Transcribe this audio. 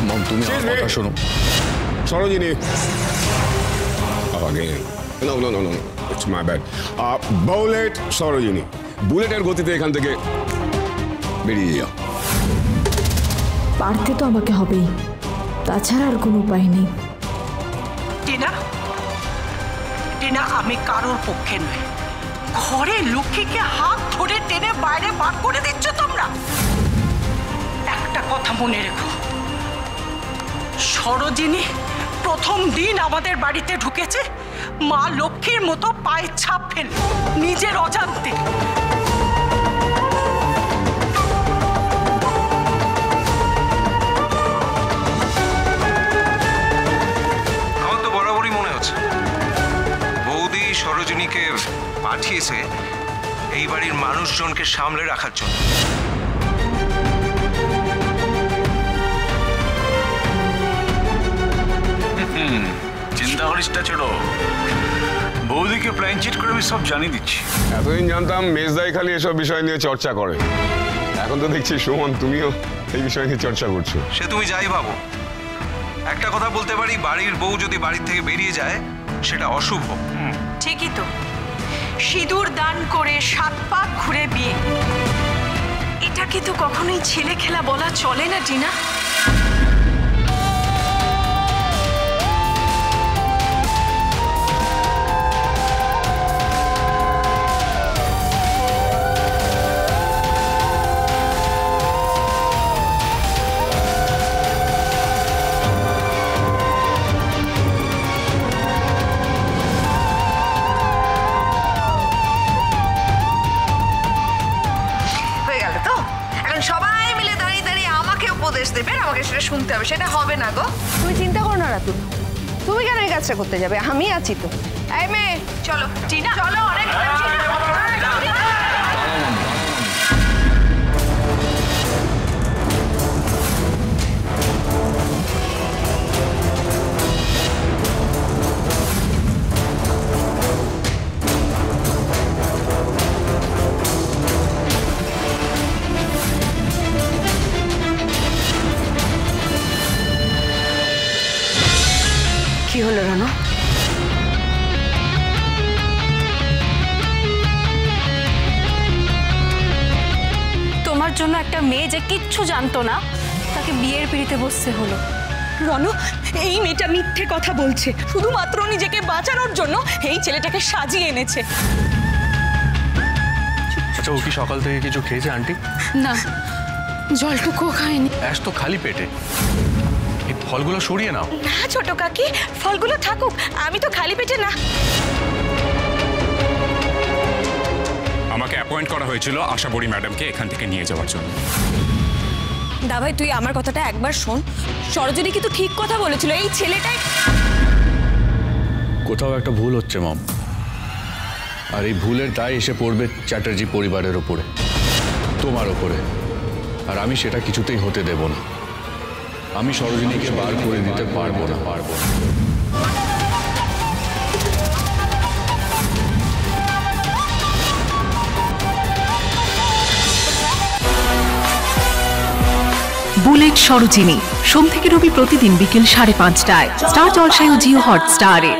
মম তুমি আমার কথা শোনো। Sarojini again no it's my bad bullet Sarojini বুলেটের গতিতে এখান থেকে বেরিয়ে যাও। পারতে তো আমাকে হবেই, তাছাড়া আর কোনো উপায় নেই। টিনা টিনা আমি কারোর পক্ষে নই। ঘরে লক্ষ্মীকে হাত ধরে টেনে বাইরে বার করে দিচ্ছ তোমরা। একটা কথা মনে রেখো, সরোজিনী প্রথম দিন আমাদের বাড়িতে ঢুকেছে মা লক্ষ্মীর মতো পায়ের ছাপ ফেলে নিজের অজান্তে। আমার তো বরাবরই মনে হচ্ছে বৌদি সরোজিনীকে পাঠিয়েছে এই বাড়ির মানুষজনকে সামলে রাখার জন্য। চিন্তা করিস না ছোট, বৌদিকে প্ল্যান চিট করে আমি সব জানিয়ে দিচ্ছি। এতদিন জানতাম মেজদাই খালি এসব বিষয় নিয়ে চর্চা করে, এখন তো দেখছি সুমন তুমিও এই বিষয় নিয়ে চর্চা করছো। সে তুমি যাই ভাবো, একটা কথা বলতে পারি, বাড়ির বউ যদি বাড়ি থেকে বেরিয়ে যায় সেটা অশুভ। ঠিকই তো, সিঁদুর দান করে 7 পাক ঘুরে বিয়ে, এটা কি তো কখনোই ছেলে খেলা বলা চলে না টিনা। সবাই মিলে দাঁড়িয়ে দাঁড়িয়ে আমাকে উপদেশ দেবেন, আমাকে সেটা শুনতে হবে, সেটা হবে না গো। তুমি চিন্তা করো না রাতুল, তুমি কেন এই কাজটা করতে যাবে? আমি আছি তো। এই মেয়ে চলো। টিনা চলো, অনেক কি হলো রানু? তোমার জন্য একটা মেয়ে যে কিচ্ছু জানতো না তাকে বিয়ের পিড়িতে বসতে হলো। রনু, এই মেয়েটা মিথ্যে কথা বলছে, শুধুমাত্র নিজেকে বাঁচানোর জন্য এই ছেলেটাকে সাজিয়ে এনেছে। আচ্ছা, ও কি সকাল থেকে কিছু খেয়েছে আন্টি? না, জলটুকুও খায়নি। অ্যাশ তো খালি পেটে। এই ফলগুলো সরিয়ে নাও। না ছোট কাকি, ফলগুলো থাকুক, আমি তো খালি পেটে না। আমাকে অ্যাপয়েন্ট করা হয়েছিল আশাবড়ি ম্যাডামকে এখান থেকে নিয়ে যাওয়ার জন্য। দাভাই তুই আমার কথাটা একবার শোন, সরোজিনী কিন্তু ঠিক কথা বলেছিল, এই ছেলেটাই কোথাও একটা ভুল হচ্ছে মম, আর এই ভুলের দায় এসে পড়বে চ্যাটার্জি পরিবারের ওপরে, তোমার ওপরে, আর আমি সেটা কিছুতেই হতে দেব না। আমি সরোজিনীকে বার করে দিতে পারবো না। বুলেট সরোজিনী সোম থেকে রবি প্রতিদিন বিকেল 5:30টায় স্টার জলসায় ও জিও হটস্টারে।